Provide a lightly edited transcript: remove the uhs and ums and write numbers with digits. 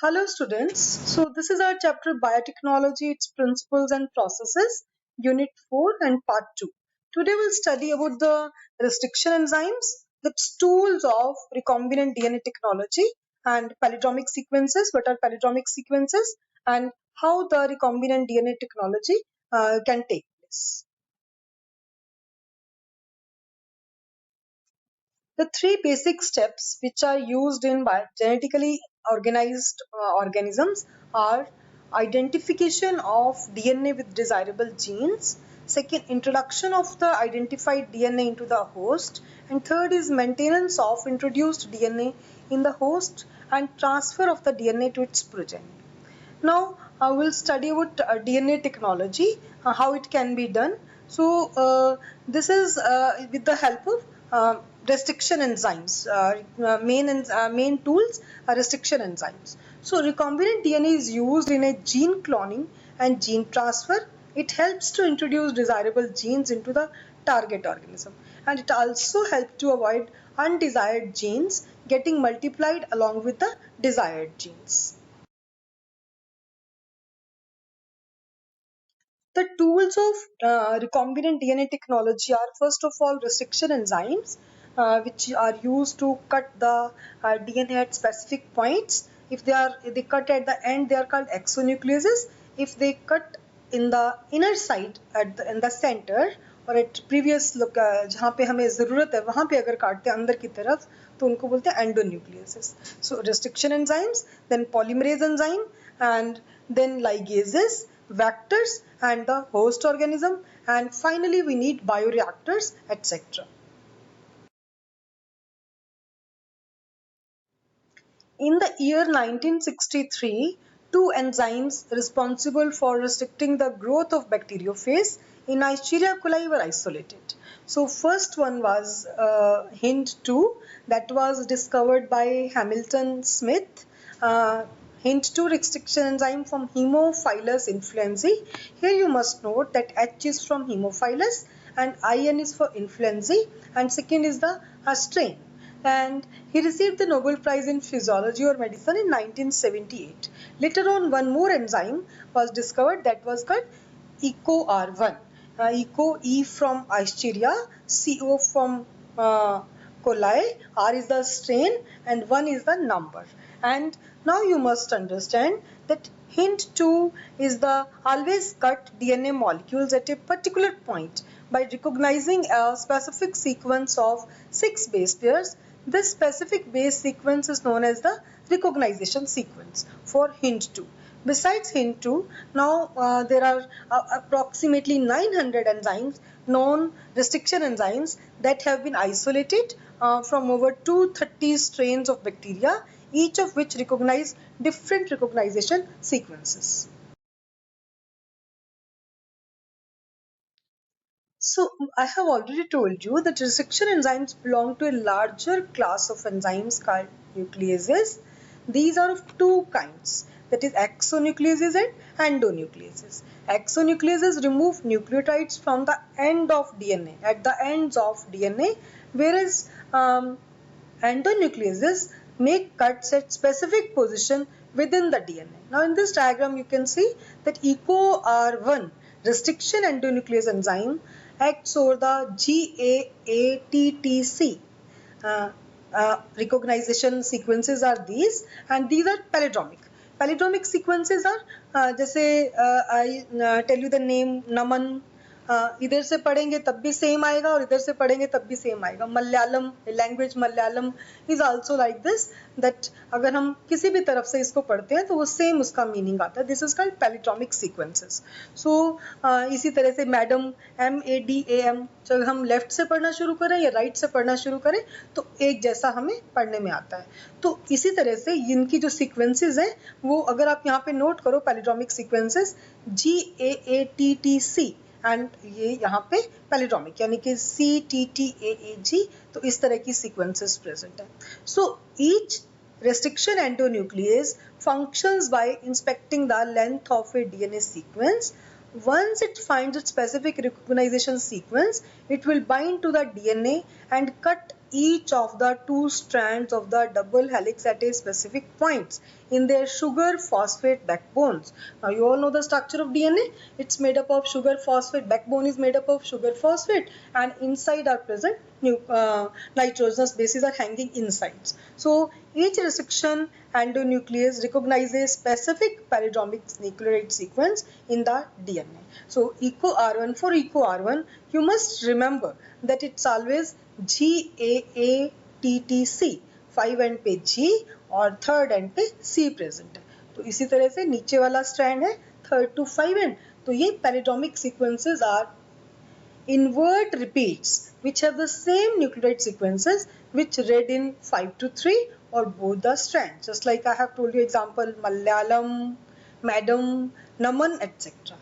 Hello students, so this is our chapter Biotechnology, its principles and processes, unit 4 and part 2. Today we'll study about the restriction enzymes, the tools of recombinant DNA technology and palindromic sequences, what are palindromic sequences and how the recombinant DNA technology can take place. The three basic steps which are used in genetically organized organisms are identification of DNA with desirable genes, second, introduction of the identified DNA into the host, and third is maintenance of introduced DNA in the host and transfer of the DNA to its progeny. Now we'll study about DNA technology, how it can be done. So this is with the help of restriction enzymes. Main tools are restriction enzymes. So recombinant DNA is used in a gene cloning and gene transfer. It helps to introduce desirable genes into the target organism, and it also helps to avoid undesired genes getting multiplied along with the desired genes. The tools of recombinant DNA technology are first of all restriction enzymes, which are used to cut the DNA at specific points. If they cut at the end, they are called exonucleases. If they cut in the inner side in the center और eight previous जहाँ पे हमें ज़रूरत है वहाँ पे अगर काटते हैं अंदर की तरफ तो उनको बोलते हैं एंडोन्यूक्लियसेस. सो restriction enzymes, then polymerase enzyme, and then ligases, vectors, and the host organism, and finally we need bioreactors, etc. In the year 1963, two enzymes responsible for restricting the growth of bacteriophage in Escherichia coli were isolated. So first one was Hint2, that was discovered by Hamilton Smith. Hint2 restriction enzyme from Haemophilus influenzae. Here you must note that H is from Haemophilus and IN is for influenzae, and second is the strain. And he received the Nobel Prize in Physiology or Medicine in 1978. Later on, one more enzyme was discovered that was called EcoR1. Eco, E from Escherichia, CO from coli, R is the strain, and 1 is the number. And now you must understand that Hint2 is the always cut DNA molecules at a particular point by recognizing a specific sequence of 6 base pairs. This specific base sequence is known as the recognition sequence for Hint2. Besides Hint2, now there are approximately 900 enzymes, known restriction enzymes, that have been isolated from over 230 strains of bacteria, each of which recognize different recognition sequences. So I have already told you that restriction enzymes belong to a larger class of enzymes called nucleases. These are of two kinds, that is exonucleases and endonucleases. Exonucleases remove nucleotides from the end of DNA, at the ends of DNA, whereas endonucleases make cuts at specific position within the DNA. Now in this diagram you can see that EcoR1 restriction endonuclease enzyme acts over the GAATTC. Recognition sequences are these, and these are palindromic. Palindromic sequences are जैसे I tell you the name Naman. इधर से पढ़ेंगे तब भी same आएगा और इधर से पढ़ेंगे तब भी सेम आएगा. Malayalam, language Malayalam is also like this, that अगर हम किसी भी तरफ से इसको पढ़ते हैं तो वो सेम उसका मीनिंग आता है. This is called palindromic sequences. So इसी तरह से मैडम, MADAM, जब हम लेफ्ट से पढ़ना शुरू करें या राइट से पढ़ना शुरू करें तो एक जैसा हमें पढ़ने में आता है. तो इसी तरह से इनकी जो सीक्वेंसेस हैं वो अगर आप यहाँ पे नोट करो, पैलिड्रोमिक सीक्वेंसेस GAATTC, एंड ये यहाँ पे पैलिड्रोमिक यानी कि CTTAAG, तो इस तरह की सीक्वेंसेस प्रेजेंट है. So each restriction endonuclease functions by inspecting the length of a DNA sequence. Once it finds its specific recognition sequence, it will bind to the DNA and cut each of the two strands of the double helix at a specific points. in their sugar phosphate backbones. Now you all know the structure of DNA. It's made up of sugar phosphate. Backbone is made up of sugar phosphate, and inside are present nitrogenous bases are hanging inside. So each restriction endonuclease recognizes specific palindromic nucleotide sequence in the DNA. So echo R1, for echo R1, you must remember that it's always GAATTC, 5 and पे G और third and पे C present है. तो इसी तरह से नीचे वाला स्ट्रैंड है थर्ड टू 5 एंड. तो ये palindromic sequences are invert repeats which have the same nucleotide sequences which read in 5 to 3 or both the strands. Just like I have told you example Malayalam, Madam, Naman, etc.